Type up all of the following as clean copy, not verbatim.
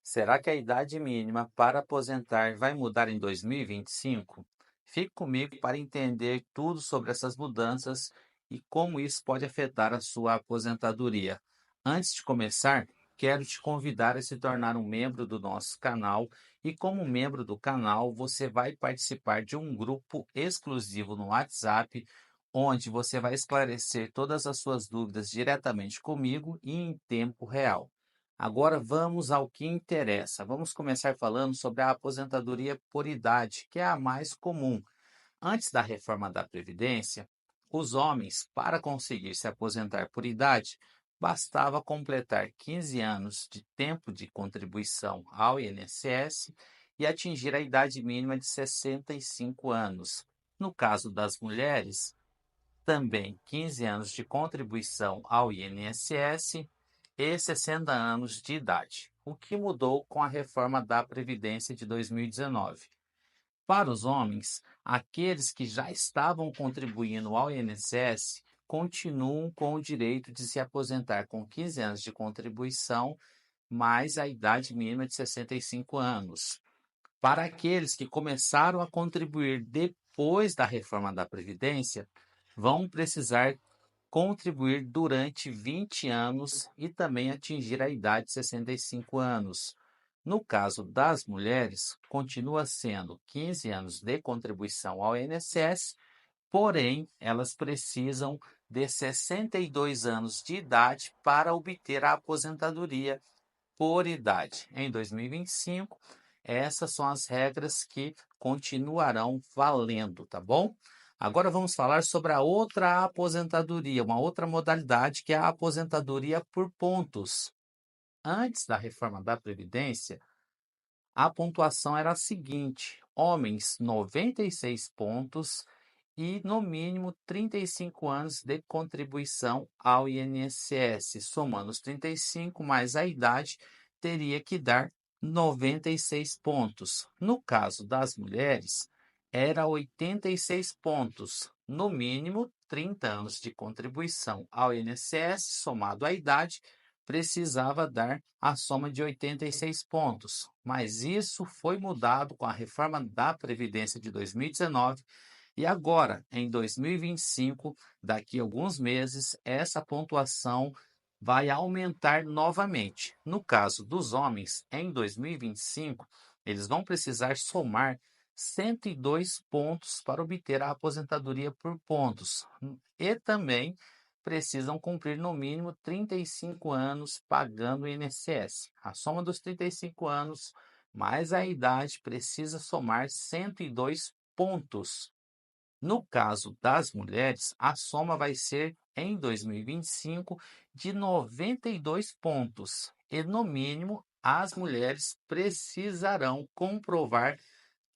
Será que a idade mínima para aposentar vai mudar em 2025? Fique comigo para entender tudo sobre essas mudanças e como isso pode afetar a sua aposentadoria. Antes de começar, quero te convidar a se tornar um membro do nosso canal e, como membro do canal, você vai participar de um grupo exclusivo no WhatsApp, onde você vai esclarecer todas as suas dúvidas diretamente comigo e em tempo real. Agora vamos ao que interessa. Vamos começar falando sobre a aposentadoria por idade, que é a mais comum. Antes da reforma da Previdência, os homens, para conseguir se aposentar por idade, bastava completar 15 anos de tempo de contribuição ao INSS e atingir a idade mínima de 65 anos. No caso das mulheres, também 15 anos de contribuição ao INSS e 60 anos de idade, o que mudou com a reforma da Previdência de 2019. Para os homens, aqueles que já estavam contribuindo ao INSS continuam com o direito de se aposentar com 15 anos de contribuição, mais a idade mínima de 65 anos. Para aqueles que começaram a contribuir depois da reforma da Previdência, vão precisar contribuir durante 20 anos e também atingir a idade de 65 anos. No caso das mulheres, continua sendo 15 anos de contribuição ao INSS, porém, elas precisam de 62 anos de idade para obter a aposentadoria por idade. Em 2025, essas são as regras que continuarão valendo, tá bom? Agora vamos falar sobre a outra aposentadoria, uma outra modalidade que é a aposentadoria por pontos. Antes da reforma da Previdência, a pontuação era a seguinte: homens 96 pontos e no mínimo 35 anos de contribuição ao INSS. Somando os 35 mais a idade, teria que dar 96 pontos. No caso das mulheres, era 86 pontos. No mínimo, 30 anos de contribuição ao INSS, somado à idade, precisava dar a soma de 86 pontos. Mas isso foi mudado com a reforma da Previdência de 2019 e agora, em 2025, daqui a alguns meses, essa pontuação vai aumentar novamente. No caso dos homens, em 2025, eles vão precisar somar 102 pontos para obter a aposentadoria por pontos. E também precisam cumprir no mínimo 35 anos pagando o INSS. A soma dos 35 anos mais a idade precisa somar 102 pontos. No caso das mulheres, a soma vai ser, em 2025, de 92 pontos, e no mínimo as mulheres precisarão comprovar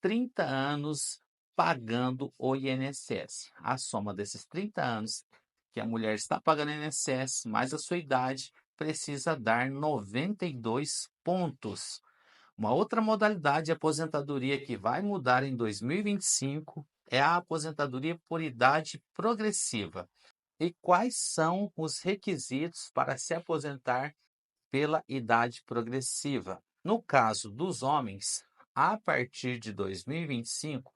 30 anos pagando o INSS. A soma desses 30 anos que a mulher está pagando INSS mais a sua idade precisa dar 92 pontos. Uma outra modalidade de aposentadoria que vai mudar em 2025 é a aposentadoria por idade progressiva. E quais são os requisitos para se aposentar pela idade progressiva? No caso dos homens, a partir de 2025,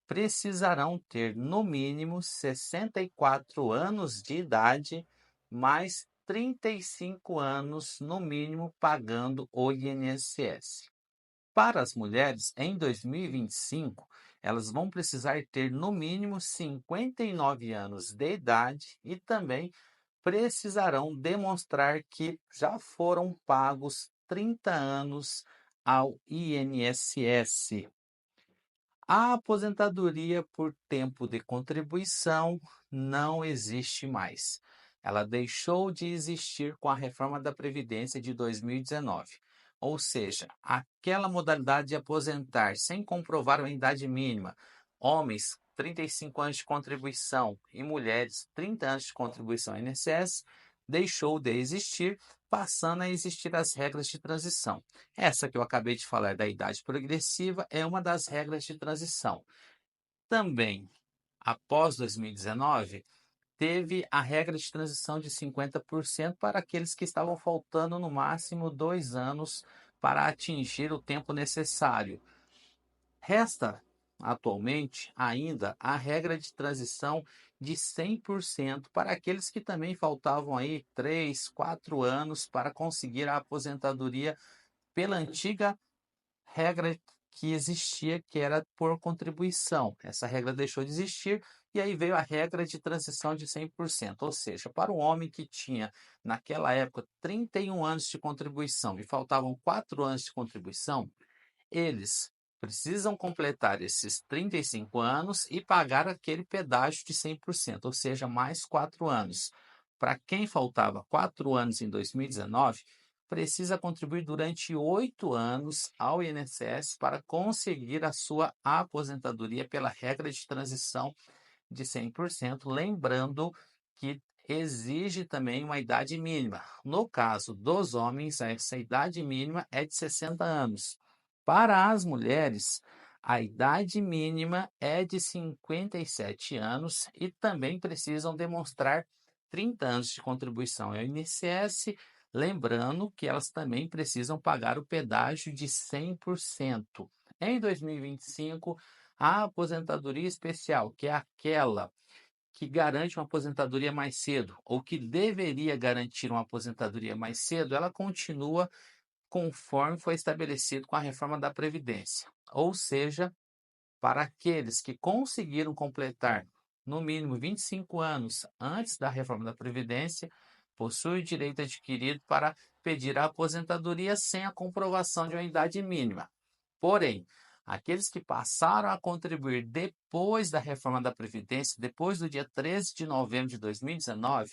precisarão ter no mínimo 64 anos de idade, mais 35 anos no mínimo pagando o INSS. Para as mulheres, em 2025, elas vão precisar ter no mínimo 59 anos de idade e também precisarão demonstrar que já foram pagos 30 anos ao INSS. A aposentadoria por tempo de contribuição não existe mais. Ela deixou de existir com a reforma da Previdência de 2019. Ou seja, aquela modalidade de aposentar sem comprovar a idade mínima, homens 35 anos de contribuição e mulheres 30 anos de contribuição ao INSS, deixou de existir, passando a existir as regras de transição. Essa que eu acabei de falar da idade progressiva é uma das regras de transição. Também, após 2019, teve a regra de transição de 50% para aqueles que estavam faltando no máximo 2 anos para atingir o tempo necessário. Resta, atualmente, ainda a regra de transição de 100% para aqueles que também faltavam aí 3, 4 anos para conseguir a aposentadoria pela antiga regra que existia, que era por contribuição. Essa regra deixou de existir e aí veio a regra de transição de 100%. Ou seja, para o homem que tinha naquela época 31 anos de contribuição e faltavam 4 anos de contribuição, eles precisam completar esses 35 anos e pagar aquele pedágio de 100%, ou seja, mais 4 anos. Para quem faltava 4 anos em 2019, precisa contribuir durante 8 anos ao INSS para conseguir a sua aposentadoria pela regra de transição de 100%, lembrando que exige também uma idade mínima. No caso dos homens, essa idade mínima é de 60 anos. Para as mulheres, a idade mínima é de 57 anos e também precisam demonstrar 30 anos de contribuição ao INSS, lembrando que elas também precisam pagar o pedágio de 100%. Em 2025, a aposentadoria especial, que é aquela que garante uma aposentadoria mais cedo, ou que deveria garantir uma aposentadoria mais cedo, ela continua conforme foi estabelecido com a reforma da Previdência. Ou seja, para aqueles que conseguiram completar no mínimo 25 anos antes da reforma da Previdência, possui direito adquirido para pedir a aposentadoria sem a comprovação de uma idade mínima. Porém, aqueles que passaram a contribuir depois da reforma da Previdência, depois do dia 13 de novembro de 2019,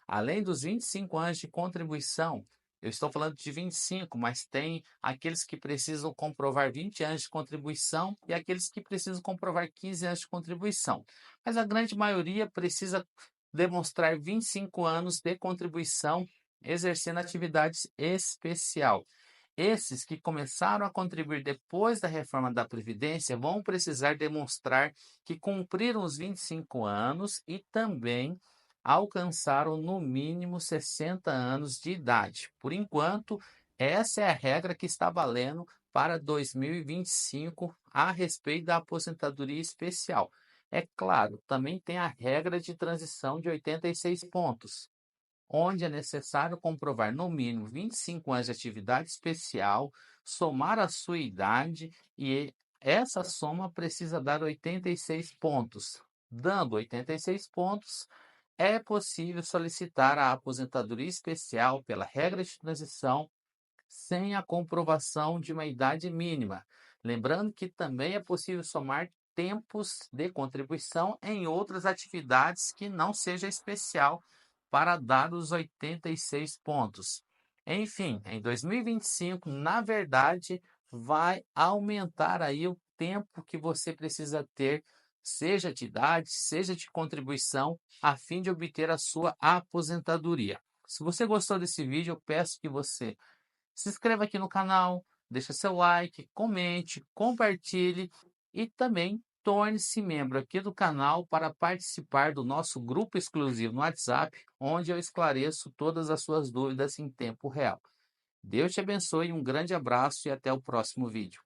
além dos 25 anos de contribuição, eu estou falando de 25, mas tem aqueles que precisam comprovar 20 anos de contribuição e aqueles que precisam comprovar 15 anos de contribuição. Mas a grande maioria precisa demonstrar 25 anos de contribuição exercendo atividades especial. Esses que começaram a contribuir depois da reforma da Previdência vão precisar demonstrar que cumpriram os 25 anos e também alcançaram no mínimo 60 anos de idade. Por enquanto, essa é a regra que está valendo para 2025 a respeito da aposentadoria especial. É claro, também tem a regra de transição de 86 pontos, onde é necessário comprovar no mínimo 25 anos de atividade especial, somar a sua idade e essa soma precisa dar 86 pontos. Dando 86 pontos, é possível solicitar a aposentadoria especial pela regra de transição sem a comprovação de uma idade mínima. Lembrando que também é possível somar tempos de contribuição em outras atividades que não seja especial para dar os 86 pontos. Enfim, em 2025, na verdade, vai aumentar aí o tempo que você precisa ter, seja de idade, seja de contribuição, a fim de obter a sua aposentadoria. Se você gostou desse vídeo, eu peço que você se inscreva aqui no canal, deixe seu like, comente, compartilhe e também torne-se membro aqui do canal para participar do nosso grupo exclusivo no WhatsApp, onde eu esclareço todas as suas dúvidas em tempo real. Deus te abençoe, um grande abraço e até o próximo vídeo.